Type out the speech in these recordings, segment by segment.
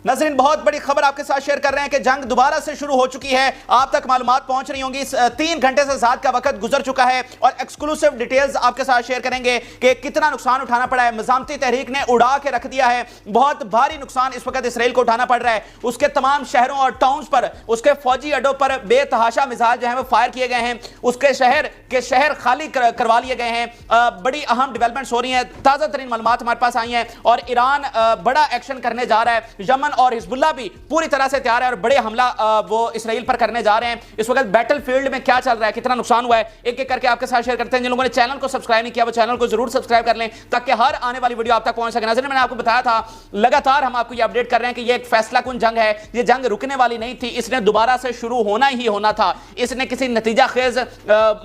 नाज़रीन, बहुत बड़ी खबर आपके साथ शेयर कर रहे हैं कि जंग दोबारा से शुरू हो चुकी है। आप तक मालूमात पहुंच रही होंगी। 3 घंटे से ज्यादा का वक्त गुजर चुका है और एक्सक्लूसिव डिटेल्स आपके साथ शेयर करेंगे कि कितना नुकसान उठाना पड़ा है। मज़ामती तहरीक ने उड़ा के रख दिया है। बहुत भारी नुकसान इस वक्त इसराइल को उठाना पड़ रहा है। उसके तमाम शहरों और टाउन्स पर, उसके फौजी अड्डों पर बेतहाशा मिसाइल जो है वो फायर किए गए हैं। उसके शहर खाली करवा लिए गए हैं। बड़ी अहम डेवलपमेंट्स हो रही हैं। ताज़ा तरीन मालूमात हमारे पास आई हैं और ईरान बड़ा एक्शन करने जा रहा है। यमन और हिजबुल्लाह भी पूरी तरह से तैयार है और बड़े हमला वो इसराइल पर करने जा रहे हैं। इस वक्त बैटलफील्ड में क्या चल रहा है, कितना नुकसान हुआ है, एक एक करके आपके साथ शेयर करते हैं। जिन लोगों ने चैनल को सब्सक्राइब नहीं किया वो चैनल को जरूर सब्सक्राइब कर लें ताकि हर आने वाली वीडियो आप तक पहुंच सके। नाज़रीन, मैंने आपको बताया था, लगातार हम आपको ये अपडेट कर रहे हैं कि ये एक फैसला कुन जंग है। ये जंग रुकने वाली नहीं थी, इसने दोबारा से शुरू होना ही होना था। इसने किसी नतीजा खेज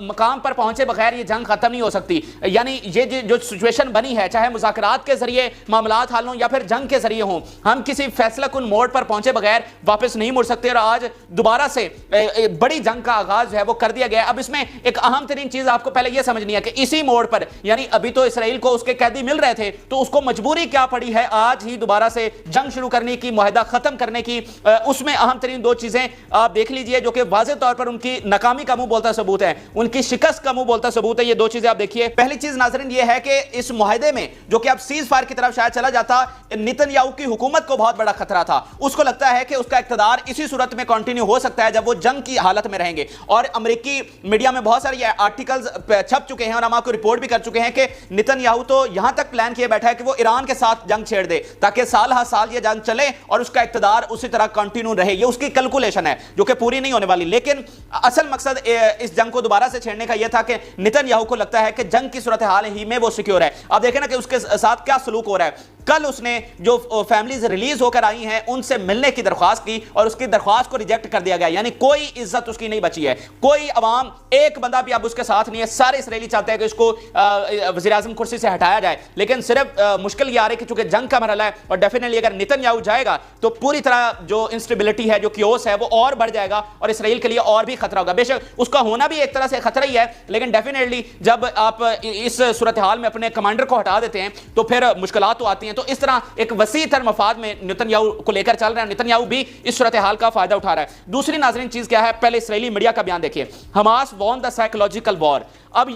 मकाम पर पहुंचे बगैर ये जंग खत्म नहीं हो सकती। यानी ये जो सिचुएशन बनी है, चाहे मुज़ाकरात के जरिए मामलात हल हों या फिर जंग के जरिए हों, हम किसी फैसला कुन मोड़ पर पहुंचे बगैर वापस नहीं मुड़ सकते। और आज दोबारा से बड़ी जंग का आगाज है वो कर दिया गया। अब इसमें एक अहम तरीन चीज आपको पहले यह समझनी है कि इसी मोड़ पर, यानी अभी तो इसराइल को उसके कैदी मिल रहे थे, तो उसको मजबूरी क्या पड़ी है आज ही दोबारा से जंग शुरू करने की, मुआहदा खत्म करने की। उसमें अहम तरीन 2 चीजें आप देख लीजिए जो कि वाज़ेह तौर पर उनकी नाकामी का मुंह बोलता सबूत है, उनकी शिकस्त का मुंह बोलता सबूत है। ये 2 चीजें आप देखिए। पहली चीज नाज़रीन ये है कि इस मुआहदे में जो कि अब सीज फायर की तरफ शायद चला जाता, नेतन्याहू की हुकूमत को बहुत बड़ा खतरा था। उसको लगता है कि उसका इक़्तिदार इसी सूरत में कंटिन्यू हो सकता है जब वो जंग की हालत में रहेंगे। और अमेरिकी मीडिया में बहुत सारे आर्टिकल्स छप चुके हैं और हम आपको रिपोर्ट भी कर चुके हैं कि नेतन्याहू तो यहां तक प्लान किए बैठा है कि वो ईरान के साथ जंग छेड़ दे ताकि साल हर साल ये जंग चले और उसका इक़्तिदार उसी तरह कंटिन्यू रहे। ये उसकी कैलकुलेशन है जो कि पूरी नहीं होने वाली। लेकिन असल मकसद इस जंग को दोबारा से छेड़ने का यह था कि नेतन्याहू को लगता है कि जंग की सूरत हाल ही में वो सिक्योर है। अब देखें ना कि उसके साथ क्या सलूक हो रहा है। कल उसने जो फैमिलीज रिलीज होकर आई हैं उनसे मिलने की दरख्वास्त की और उसकी दरख्वास्त को रिजेक्ट कर दिया गया। यानी कोई इज्जत उसकी नहीं बची है। कोई अवाम, एक बंदा भी अब उसके साथ नहीं है। सारे इसराइली चाहते हैं कि इसको वज़ीर आज़म कुर्सी से हटाया जाए। लेकिन सिर्फ मुश्किल ये आ रही है कि चूंकि जंग का मरहला है और डेफिनेटली अगर नेतन्याहू जाएगा तो पूरी तरह जो इंस्टेबिलिटी है, जो कियोस है, वो और बढ़ जाएगा और इसराइल के लिए और भी खतरा होगा। बेशक उसका होना भी एक तरह से खतरा ही है, लेकिन डेफिनेटली जब आप इस सूरत हाल में अपने कमांडर को हटा देते हैं तो फिर मुश्किलात तो आती हैं। तो इस तरह एक वसी तर मफाद में नेतन्याहू को लेकर चल रहे हैं। नेतन्याहू भी इस सूरत हाल का फायदा उठा रहा है। दूसरी नाज़रीन चीज क्या है, पहले इसराइली मीडिया का बयान देखिए। Hamas won the psychological war. अब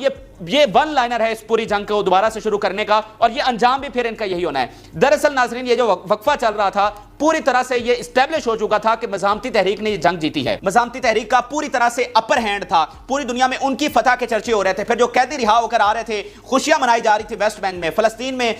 ये वन लाइनर है इस पूरी जंग को दोबारा से शुरू करने का और ये अंजाम भी फिर इनका यही होना है। दरअसल नाज़रीन ये जो वक्फा चल रहा था पूरी तरह से ये इस्टेब्लिश हो चुका था कि मज़ामती तहरीक ने ये जंग जीती है। मज़ामती तहरीक का पूरी तरह से अपर हैंड था। पूरी दुनिया में उनकी फतह के चर्चे हो रहे थे। फिर जो कैदी रिहा होकर आ रहे थे, खुशियां मनाई जा रही थी वेस्ट बैंक में, फलस्तीन में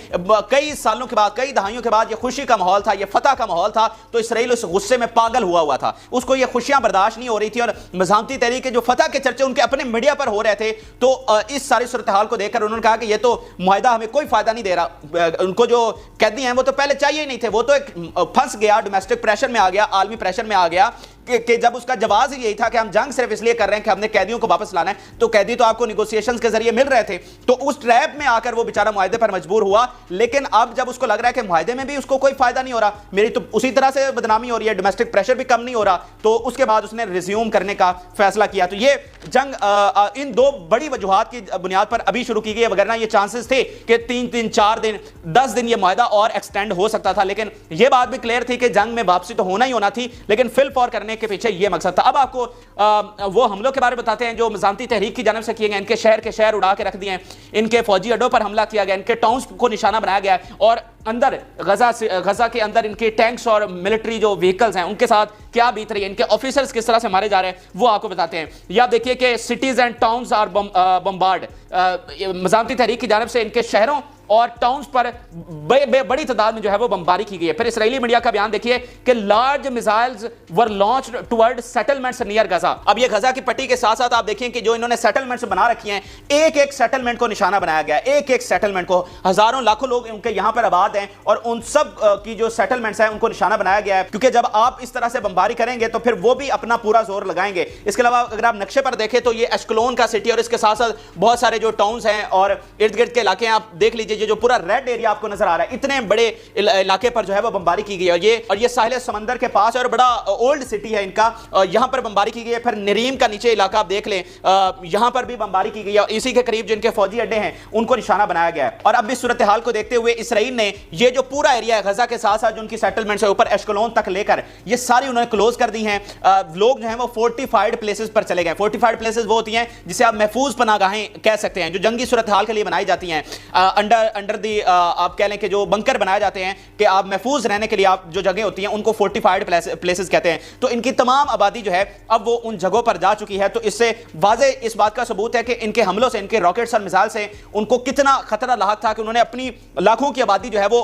कई सालों के बाद, कई दहाइयों के बाद ये खुशी का माहौल था, ये फतह का माहौल था। तो इसराइल उस गुस्से में पागल हुआ था। उसको ये खुशियां बर्दाश्त नहीं हो रही थी और मज़ामती तहरीक के जो फतह के चर्चे उनके अपने मीडिया पर हो रहे थे। तो इस सारी सूरत हाल को देखकर उन्होंने कहा कि ये तो मुआहदा हमें कोई फायदा नहीं दे रहा। उनको जो कैदी हैं वो तो पहले चाहिए ही नहीं थे। वो तो एक फंस गया, डोमेस्टिक प्रेशर में आ गया, आलमी प्रेशर में आ गया कि जब उसका जवाब ही यही था कि हम जंग सिर्फ इसलिए कर रहे हैं कि हमने कैदियों को वापस लाना है। तो कैदी तो आपको निगोशिएशंस के जरिए मिल रहे थे। तो उस ट्रैप में आकर वो बेचारा मुआहदे पर मजबूर हुआ। लेकिन अब जब उसको लग रहा है कि मुआहदे में भी उसको कोई फायदा नहीं हो रहा, मेरी तो उसी तरह से बदनामी हो रही है, डोमेस्टिक प्रेशर भी कम नहीं हो रहा, तो उसके बाद उसने रिज्यूम करने का फैसला किया। तो ये जंग इन 2 बड़ी वजूहात की बुनियाद पर अभी शुरू की गई है। वगरना ये चांसेस थे कि 3 दिन 4 दिन 10 दिन ये मुआहदा और एक्सटेंड हो सकता था। लेकिन ये बात भी क्लियर थी कि जंग में वापसी तो होना ही होना थी, लेकिन फिल फॉर करने के पीछे ये मकसद था। अब आपको वो हमलों के बारे में बताते हैं जो मज़ामती तहरीक की जानिब से किए गए। इनके शहर के शहर उड़ा के रख दिए हैं, इनके फौजी अड्डों पर हमला किया गया, इनके टाउन्स को निशाना बनाया गया और अंदर गजा के अंदर इनके टैंक्स और मिलिट्री जो व्हीकल्स हैं उनके साथ क्या बीत रही है, इनके ऑफिसर्स किस तरह से मारे जा रहे हैं, वो आपको बताते हैं। या आप देखिए कि cities and towns are bombard. मज़ामती तहरीक की जानिब से इनके शहरों और टाउन्स पर बड़ी तादाद में जो है वो बमबारी की गई है। फिर इसराइली मीडिया का बयान देखिए कि लार्ज मिसाइल्स वर लॉन्च्ड टुवर्ड सेटलमेंट्स नियर गजा। अब ये गजा की पट्टी के साथ साथ आप देखिए कि जो इन्होंने सेटलमेंट्स बना रखी हैं, एक एक सेटलमेंट को निशाना बनाया गया है। एक एक सेटलमेंट को, हजारों लाखों लोग उनके यहां पर आबाद हैं और उन सब की जो सेटलमेंट्स हैं उनको निशाना बनाया गया है। क्योंकि जब आप इस तरह से बमबारी करेंगे तो फिर वो भी अपना पूरा जोर लगाएंगे। इसके अलावा अगर आप नक्शे पर देखें तो ये एश्कलोन का सिटी और इसके साथ साथ बहुत सारे जो टाउन्स हैं और इर्द गिर्द के इलाके हैं, आप देख लीजिए लीजिए, ये जो पूरा रेड एरिया आपको नजर आ रहा है, इतने बड़े इलाके पर जो है वो बमबारी की गई है। और ये साहिल समंदर के पास है और बड़ा ओल्ड सिटी है इनका, यहां पर बमबारी की गई है। फिर नरीम का नीचे इलाका आप देख लें, यहां पर भी बमबारी की गई है। इसी के करीब जिनके फौजी अड्डे हैं उनको निशाना बनाया गया है। और अब इस सूरत हाल को देखते हुए इसराइल ने ये जो पूरा एरिया है गजा के साथ साथ जो उनकी सेटलमेंट्स है ऊपर एश्कलोन तक लेकर, ये सारी उन्होंने क्लोज कर दी हैं। लोग जो हैं वो फोर्टिफाइड प्लेसेस पर चले गए। फोर्टिफाइड प्लेसेस वो होती हैं जिसे आप महफूज पनागाहें कह सकते हैं, जो जंगी सूरत हाल के लिए बनाई जाती हैं। अंडर दी आप कह लें कि जो बंकर बनाए जाते हैं कि आप महफूज रहने के लिए आप जो जगह होती हैं उनको फोर्टिफाइड प्लेसेस कहते हैं। तो इनकी तमाम आबादी जो है अब वो उन जगहों पर जा चुकी है। तो इससे वाज़े इस बात का सबूत है कि इनके हमलों से, इनके रॉकेट्स और मिसाइल से उनको कितना खतरा लाहक था कि उन्होंने अपनी लाखों की आबादी जो है वो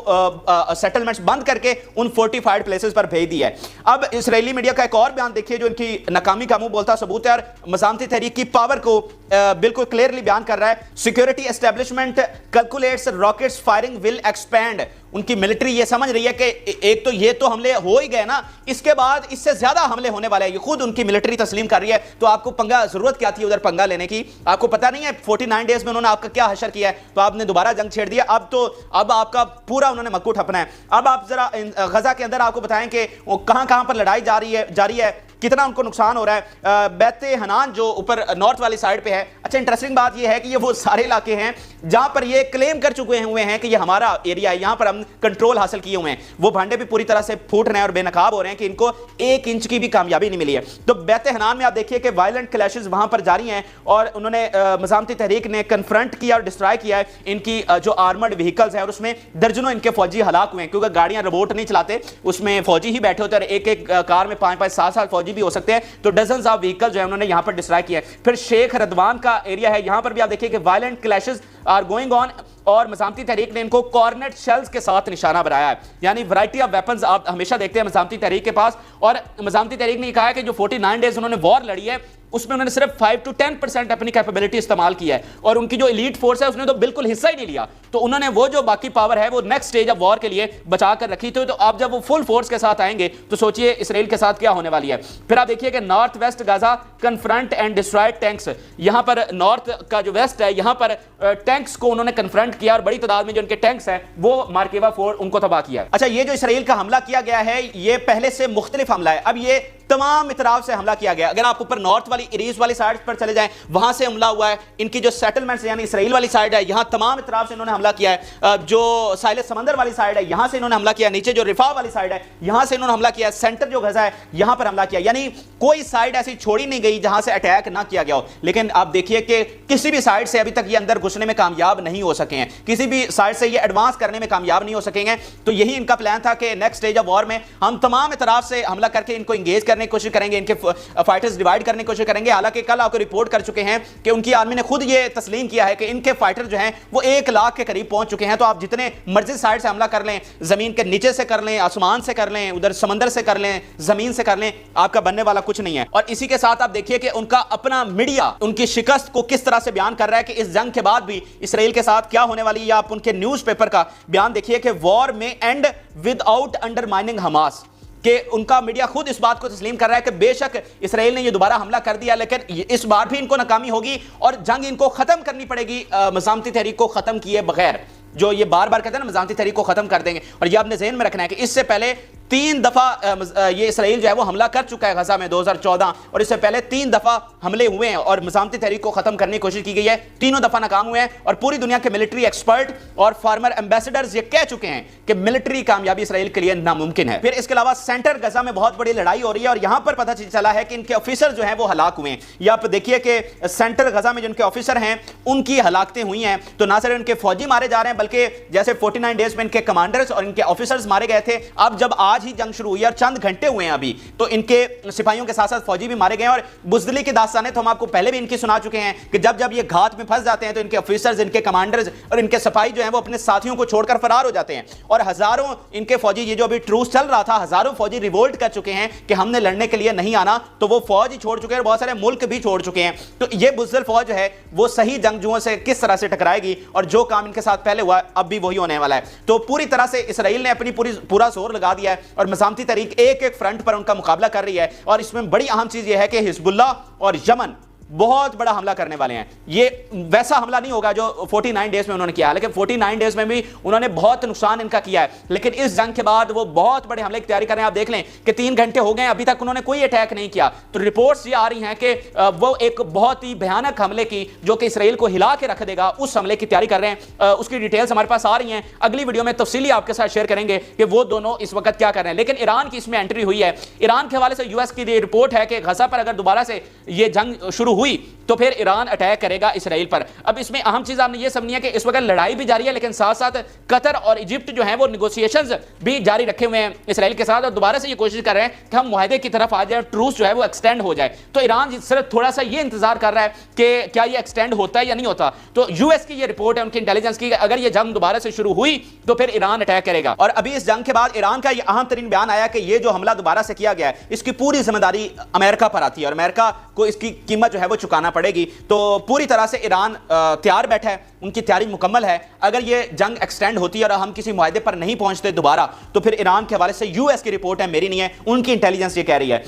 सेटलमेंट्स बंद करके उन फोर्टिफाइड प्लेसेस पर भेज दी है। अब इजरायली मीडिया का एक और बयान देखिए जो इनकी नाकामी का मुंह बोलता सबूत है और मज़ामती तहरीक की पावर को बिल्कुल क्लियरली बयान कर रहा है। Security establishment calculates rockets firing will expand. उनकी मिलिट्री ये समझ रही है कि एक तो ये तो हमले हो ही गए ना, इसके बाद इससे ज्यादा हमले होने वाले हैं। ये खुद उनकी मिलिट्री तस्लीम कर रही है। तो आपको पंगा, जरूरत क्या थी उधर पंगा लेने की? आपको पता नहीं है 49 डेज में उन्होंने आपका क्या हशर किया है, तो आपने दोबारा जंग छेड़ दिया। अब आपका पूरा उन्होंने मक्कू ठपना है। अब आप जरा गजा के अंदर आपको बताएं कि कहां कहां पर लड़ाई जारी है, कितना उनको नुकसान हो रहा है। बैते हनान जो ऊपर नॉर्थ वाली साइड पे है, अच्छा इंटरेस्टिंग बात ये है कि ये वो सारे इलाके हैं जहां पर ये क्लेम कर चुके हुए हैं कि ये हमारा एरिया है, यहां पर हम कंट्रोल हासिल किए हुए हैं। वो भांडे भी पूरी तरह से फूट रहे हैं और बेनकाब हो रहे हैं कि इनको 1 इंच की भी कामयाबी नहीं मिली है। तो बैते हनान में आप देखिए कि वायलेंट क्लैशेस वहां पर जारी हैं और उन्होंने मज़ामती तहरीक ने कन्फ्रंट किया और डिस्ट्रॉय किया है इनकी जो आर्मर्ड व्हीकल्स हैं और उसमें दर्जनों इनके फौजी हलाक हुए हैं, क्योंकि गाड़ियां रोबोट नहीं चलाते, उसमें फौजी ही बैठे होते हैं और एक कार में 5-5, 7-7 फौजी भी हो सकते हैं। तो डजन्स ऑफ व्हीकल जो है उन्होंने यहां पर डिस्ट्रॉय किया है। फिर शेख रदवान का एरिया है, यहां पर भी आप देखिए कि violent clashes are going on और मज़ामती तहरीक ने इनको कॉर्नेट शेल्स के साथ निशाना बनाया है। यानी वैरायटी ऑफ वेपन्स आप हमेशा देखते हैं मज़ामती तहरीक के पास। और मज़ामती तहरीक ने कहा है कि जो 49 डेज उन्होंने वॉर लड़ी है उसमें उन्होंने सिर्फ 5 to 10% अपनी कैपेबिलिटी इस्तेमाल किया है और उनकी जो एलीट फोर्स है उसने तो बिल्कुल हिस्सा ही नहीं लिया। तो उन्होंने वो जो बाकी पावर है वो नेक्स्ट स्टेज ऑफ वॉर के लिए बचा कर रखी थी। तो आप जब वो फुल फोर्स के साथ आएंगे तो सोचिए इसराइल के साथ क्या होने वाली है। फिर आप देखिए कि north west Gaza confront and destroyed tanks, यहां पर नॉर्थ का जो वेस्ट है यहां पर टैंक्स को उन्होंने कन्फ्रंट किया और बड़ी तादाद में जो उनके टैंक्स है वो मार्केवा फोर्ट उनको तबाह किया। अच्छा, ये जो इसराइल का हमला किया गया है ये पहले से मुख्तलिफ हमला है। अब ये तमाम इतराफ से हमला किया गया। अगर आप ऊपर नॉर्थ वाली इरीज वाली साइड पर चले जाएं, वहां से हमला हुआ है। इनकी जो सेटलमेंट्स यानी इसराइल वाली साइड है यहां तमाम इतराफ से इन्होंने हमला किया है। जो साहिल समंदर वाली साइड है यहां से इन्होंने हमला किया, नीचे जो रिफा वाली साइड है यहां से इन्होंने हमला किया, सेंटर जो गजा है यहां पर हमला किया। यानी कोई साइड ऐसी छोड़ी नहीं गई जहां से अटैक ना किया गया हो। लेकिन आप देखिए कि किसी भी साइड से अभी तक ये अंदर घुसने में कामयाब नहीं हो सके हैं, किसी भी साइड से ये एडवांस करने में कामयाब नहीं हो सकेंगे। तो यही इनका प्लान था कि नेक्स्ट स्टेज ऑफ वॉर में हम तमाम इतराफ से हमला करके इनको इंगेज करने की कोशिश करेंगे, इनके फाइटर्स डिवाइड करने की कोशिश करेंगे। हालांकि कल आपको रिपोर्ट कर चुके हैं कि उनकी आर्मी ने खुद ये तस्लीम किया है कि इनके फाइटर जो हैं वो 1 लाख के करीब पहुंच चुके हैं। तो आप जितने मर्जी साइड से हमला कर लें, जमीन के नीचे से कर लें, आसमान से कर लें, उधर समंदर से कर लें, जमीन से कर लें, आपका बनने वाला कुछ नहीं है। और इसी के साथ आप देखिए कि उनका अपना मीडिया उनकी शिकस्त को किस तरह से बयान कर रहा है कि इस जंग के बाद भी इसराइल के साथ क्या होने वाली है। आप उनके न्यूज़पेपर का बयान देखिए कि वॉर में एंड विदाउट अंडरमाइनिंग हमास, कि उनका मीडिया खुद इस बात को तस्लीम कर रहा है कि बेशक इसराइल ने ये दोबारा हमला कर दिया लेकिन इस बार भी इनको नाकामी होगी और जंग इनको खत्म करनी पड़ेगी मज़ामती तहरीक को खत्म किए बगैर। जो ये बार बार कहते हैं ना मज़ामती तहरीक को खत्म कर देंगे, और ये आपने ज़हन में रखना है कि इससे पहले 3 दफा ये इसराइल जो है वो हमला कर चुका है गजा में 2014, और इससे पहले 3 दफा हमले हुए हैं और मज़ामती तहरीक को खत्म करने की कोशिश की गई है। तीनों दफा नाकाम हुए हैं और पूरी दुनिया के मिलिट्री एक्सपर्ट और फार्मर एम्बेसडर्स ये कह चुके हैं कि मिलिट्री कामयाबी इसराइल के लिए नामुमकिन है। फिर इसके अलावा सेंटर गजा में बहुत बड़ी लड़ाई हो रही है और यहां पर पता चला है कि इनके ऑफिसर जो हैं वो हलाक हुए हैं। ये आप देखिए कि सेंटर गजा में जिनके ऑफिसर हैं उनकी हलाकतें हुई हैं। तो ना सिर्फ इनके फौजी मारे जा रहे हैं बल्कि जैसे 49 डेज में इनके कमांडर्स और इनके ऑफिसर्स मारे गए थे, अब जब आज ही जंग शुरू हुई है चंद घंटे हुए हैं अभी, तो इनके सिपाहियों के साथ साथ फौजी भी मारे गए। और बुज़दिली की दास्तानें तो हम आपको पहले भी इनकी सुना चुके हैं कि जब जब ये घात में फंस जाते हैं तो इनके ऑफिसर्स, इनके कमांडर्स और इनके सिपाही जो हैं वो अपने साथियों को छोड़कर फरार हो जाते हैं। और हजारों इनके फौजी, ये जो अभी ट्रूस चल रहा था, हजारों फौजी रिवोल्ट कर चुके हैं कि हमने लड़ने के लिए नहीं आना, तो वो फौज ही छोड़ चुके हैं, बहुत सारे मुल्क भी छोड़ चुके हैं। तो ये बुज़दिल फौज है वो सही जंगजुओं से किस तरह से टकराएगी और जो काम इनके साथ पहले हुआ अब भी वही होने वाला है। तो पूरी तरह से इसराइल ने अपनी पूरा जोर लगा दिया है और मज़ामती तहरीक एक एक फ्रंट पर उनका मुकाबला कर रही है। और इसमें बड़ी अहम चीज यह है कि हिजबुल्लाह और यमन बहुत बड़ा हमला करने वाले हैं। ये वैसा हमला नहीं होगा जो 49 डेज में उन्होंने किया, लेकिन 49 डेज में भी उन्होंने बहुत नुकसान इनका किया है, लेकिन इस जंग के बाद वो बहुत बड़े हमले की तैयारी कर रहे हैं। आप देख लें कि 3 घंटे हो गए अभी तक उन्होंने कोई अटैक नहीं किया। तो रिपोर्ट्स ये आ रही हैं कि वो एक बहुत ही भयानक हमले की, जो कि इसराइल को हिला के रख देगा, उस हमले की तैयारी कर रहे हैं। उसकी डिटेल्स हमारे पास आ रही हैं, अगली वीडियो में तफसीली आपके साथ शेयर करेंगे कि वो दोनों इस वक्त क्या कर रहे हैं। लेकिन ईरान की इसमें एंट्री हुई है। ईरान के हवाले से यूएस की रिपोर्ट है कि गजा पर अगर दोबारा से ये जंग शुरू हुई तो फिर ईरान अटैक करेगा इसराइल पर। अब इसमें अहम चीज आपने ये समझनी है कि इस वक्त लड़ाई भी जारी है, लेकिन साथ साथ कतर और इजिप्ट जो है वो नेगोशिएशंस भी जारी रखे हुए हैं इसराइल के साथ, और दोबारा से ये कोशिश कर रहे हैं कि हम मुआहदे की तरफ आ जाए, ट्रूस जो है वो एक्सटेंड हो जाए। तो ईरान सिर्फ थोड़ा सा ये इंतजार कर रहा है कि क्या ये एक्सटेंड होता है या नहीं होता। तो यूएस की ये रिपोर्ट है उनकी इंटेलिजेंस की, अगर ये जंग दोबारा से शुरू हुई तो फिर ईरान अटैक करेगा। और अभी इस जंग के बाद ईरान का ये अहम तरीन बयान आया कि ये जो हमला दोबारा से किया गया है इसकी पूरी जिम्मेदारी अमेरिका पर आती है और अमेरिका को इसकी कीमत जो है वो चुकाना पड़ेगी। तो पूरी तरह से ईरान तैयार बैठा है, उनकी तैयारी मुकम्मल है। अगर ये जंग एक्सटेंड होती है और हम किसी मुआहदे पर नहीं पहुंचते दोबारा, तो फिर ईरान के हवाले से यूएस की रिपोर्ट है, मेरी नहीं है, उनकी इंटेलिजेंस ये कह रही है।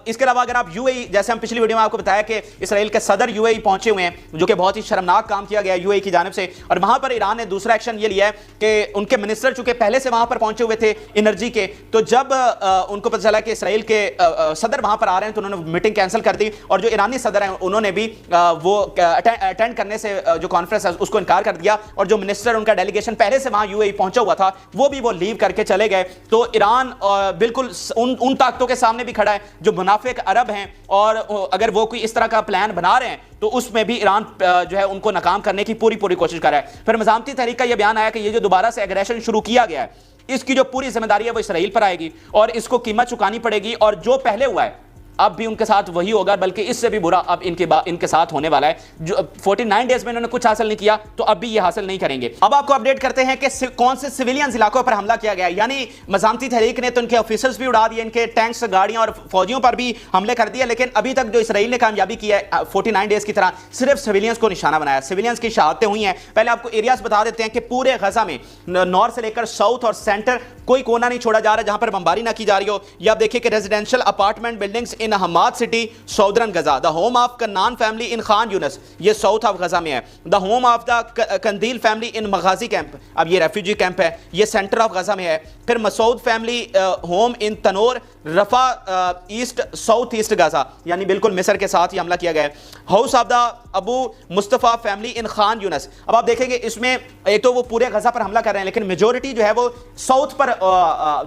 इसके अलावा अगर आप यूएई, जैसे हम पिछली वीडियो में आपको बताया कि इसराइल के सदर यूएई पहुंचे हुए हैं, जो कि बहुत ही शर्मनाक काम किया गया यूएई की जानिब से, और वहां पर ईरान ने दूसरा एक्शन ये लिया है कि उनके मिनिस्टर चूंकि पहले से वहां पर पहुंचे हुए थे एनर्जी के, तो जब उनको पता चला कि इसराइल के सदर वहां पर आ रहे हैं तो उन्होंने मीटिंग कैंसिल कर दी, और जो ईरानी सदर हैं उन्होंने भी वो अटेंड करने से जो कॉन्फ्रेंस है उसको इनकार कर दिया, और जो मिनिस्टर उनका डेलीगेशन पहले से वहां यूएई पहुंचा हुआ था वो भी वो लीव करके चले गए। तो ईरान बिल्कुल उन ताकतों के सामने भी खड़ा है जो मुनाफिक अरब हैं, और अगर वो कोई इस तरह का प्लान बना रहे हैं तो उसमें भी ईरान जो है उनको नाकाम करने की पूरी कोशिश कर रहा है। फिर मज़ामती तहरीक का यह बयान आया कि ये जो दोबारा से एग्रेशन शुरू किया गया है इसकी जो पूरी जिम्मेदारी है वो इसराइल पर आएगी और इसको कीमत चुकानी पड़ेगी, और जो पहले हुआ है अब भी उनके साथ वही होगा, बल्कि इससे भी बुरा अब इनके साथ होने वाला है। जो 49 डेज में इन्होंने कुछ हासिल नहीं किया तो अब भी ये हासिल नहीं करेंगे। अब आपको अपडेट करते हैं कि कौन से सिविलियन इलाकों पर हमला किया गया है। यानी मज़ामती तहरीक ने तो इनके ऑफिसर्स भी उड़ा दिए, इनके टैंक्स, गाड़ियां और फौजियों पर भी हमले कर दिए, लेकिन अभी तक जो इसराइल ने कामयाबी की है 49 डेज की तरह सिर्फ सिविलियंस को निशाना बनाया। सिविलियंस की शहादतें हुई हैं। पहले आपको एरियाज बता देते हैं कि पूरे गजा में नॉर्थ से लेकर साउथ और सेंटर कोई कोना नहीं छोड़ा जा रहा जहां पर बमबारी ना की जा रही हो। या आप देखिए कि residential apartment buildings in Hamad City, southern Gaza, the home of Kannan family in Khan Younis, ये साउथ ऑफ गजा में है। The home of the Kandil family in Maghazi camp, अब ये रेफ्यूजी कैंप है, ये सेंटर ऑफ गजा में है। फिर Masoud family home in Tannour, Rafah east, south east Gaza, यानी बिल्कुल मिस्र के साथ ही हमला किया गया है। House of the Abu Mustafa family in Khan Younis, अब आप देखेंगे इसमें एक तो वो पूरे गजा पर हमला कर रहे हैं, लेकिन मेजोरिटी जो है वो साउथ पर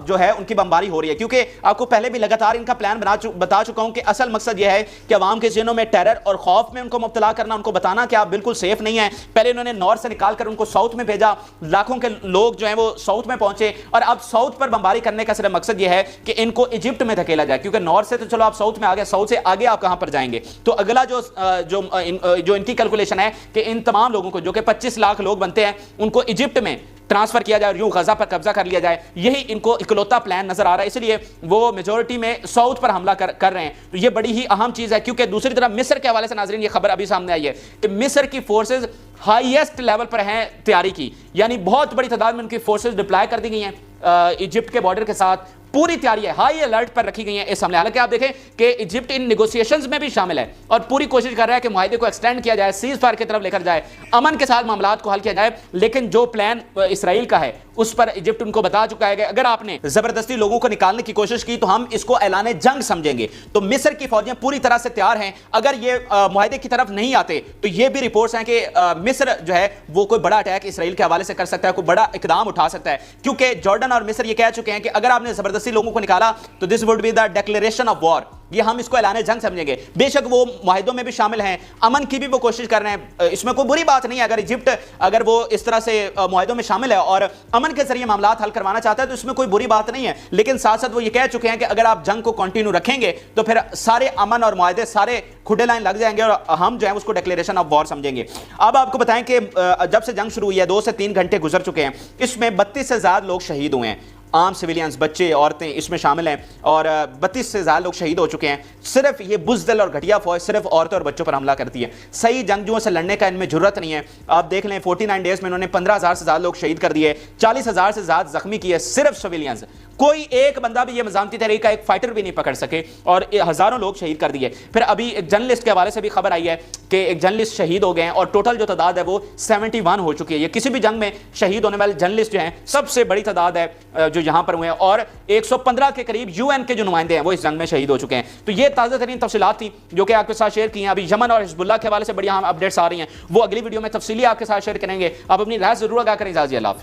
जो है उनकी बमबारी हो रही है, क्योंकि आपको पहले भी लगातार इनका प्लान बता चुका हूं कि असल मकसद यह है कि अवाम के ज़हनों में टेरर और खौफ में उनको मुब्तला करना, उनको बताना कि आप बिल्कुल सेफ नहीं है। पहले उन्होंने नॉर्थ से निकाल कर उनको साउथ में भेजा, लाखों के लोग जो है वो साउथ में पहुंचे, और अब साउथ पर बमबारी करने का सिर्फ मकसद यह है कि इनको इजिप्ट में धकेला जाए, क्योंकि नॉर्थ से तो चलो आप साउथ में आ गए, साउथ से आगे आप कहां पर जाएंगे। तो अगला जो इनकी कैलकुलेशन है कि इन तमाम लोगों को, जो कि 25 लाख लोग बनते हैं, उनको इजिप्ट में ट्रांसफर किया जाए और यूं गजा पर कब्जा कर लिया जाए। यही इनको इकलौता प्लान नजर आ रहा है, इसलिए वो मेजोरिटी में साउथ पर हमला कर रहे हैं। तो ये बड़ी ही अहम चीज है, क्योंकि दूसरी तरफ मिस्र के हवाले से नाजरीन ये खबर अभी सामने आई है कि मिस्र की फोर्सेज हाईएस्ट लेवल पर हैं तैयारी की, यानी बहुत बड़ी तादाद में उनकी फोर्सेज डिप्लॉय कर दी गई हैं इजिप्ट के बॉर्डर के साथ, पूरी तैयारी है, हाई अलर्ट पर रखी गई है इस हमले। हालांकि आप देखें कि इजिप्ट इन नेगोशिएशंस में भी शामिल है और पूरी कोशिश कर रहा है कि मुआहदे को एक्सटेंड किया जाए, सीज फायर की तरफ लेकर जाए, अमन के साथ मामलात को हल किया जाए। लेकिन जो प्लान इसराइल का है उस पर इजिप्ट उनको बता चुका है कि अगर आपने जबरदस्ती लोगों को निकालने की कोशिश की तो हम इसको ऐलान जंग समझेंगे। तो मिस्र की फौजियां पूरी तरह से तैयार हैं। अगर ये मुआहदे की तरफ नहीं आते तो ये भी रिपोर्ट्स हैं कि मिस्र जो है वो कोई बड़ा अटैक इसराइल के हवाले से कर सकता है, कोई बड़ा इकदाम उठा सकता है, क्योंकि जॉर्डन और मिस्र ये कह चुके हैं कि अगर आपने जबरदस्ती लोगों को निकाला तो this would be the declaration of war, ये हम इसको ऐलान जंग समझेंगे। बेशक वो मुआहदों में भी शामिल हैं, अमन की भी वो कोशिश कर रहे हैं, इसमें कोई बुरी बात नहीं है। अगर इजिप्ट अगर वो इस तरह से मुआहदों में शामिल है और अमन के जरिए मामलात हल करवाना चाहता है तो इसमें कोई बुरी बात नहीं है। लेकिन साथ साथ वो ये कह चुके हैं कि अगर आप जंग को कंटिन्यू रखेंगे तो फिर सारे अमन और मुआहदे सारे खुडे लाइन लग जाएंगे और हम जो है उसको डिक्लेरेशन ऑफ वॉर समझेंगे। अब आपको बताएं कि जब से जंग शुरू हुई है 2 से 3 घंटे गुजर चुके हैं, इसमें 32 से ज्यादा लोग शहीद हुए हैं, आम सिविलियंस, बच्चे, औरतें इसमें शामिल हैं, और 32 से ज़्यादा लोग शहीद हो चुके हैं। सिर्फ ये बुज़दिल और घटिया फौज सिर्फ औरतों और बच्चों पर हमला करती है, सही जंगजुओं से लड़ने का इनमें जरूरत नहीं है। आप देख लें 49 डेज में इन्होंने 15,000 से ज़्यादा लोग शहीद कर दिए, 40,000 से ज़्यादा जख्मी किए, सिर्फ सिविलियंस। कोई एक बंदा भी ये मज़ामती तहरीक का एक फाइटर भी नहीं पकड़ सके और हज़ारों लोग शहीद कर दिए। फिर अभी एक जर्नलिस्ट के हवाले से भी खबर आई है कि एक जर्नलिस्ट शहीद हो गए हैं और टोटल जो तादाद है वो 71 हो चुकी है। ये किसी भी जंग में शहीद होने वाले जर्नलिस्ट जो हैं सबसे बड़ी तादाद है जो यहां पर हुए हैं, और 115 के करीब यूएन के जो नुमाइंदे हैं वो इस जंग में शहीद हो चुके हैं। तो ये ताज़ा तरीन तफसीलात थी जो कि आपके साथ शेयर की हैं। अभी यमन और हिजबुल्लाह के हवाले से बड़ी अहम अपडेट्स आ रही हैं, वो अगली वीडियो में तफसीली आपके साथ शेयर करेंगे। आप अपनी राय जरूर आगाह करें। इजाज़त, अल्लाह हाफ़िज़।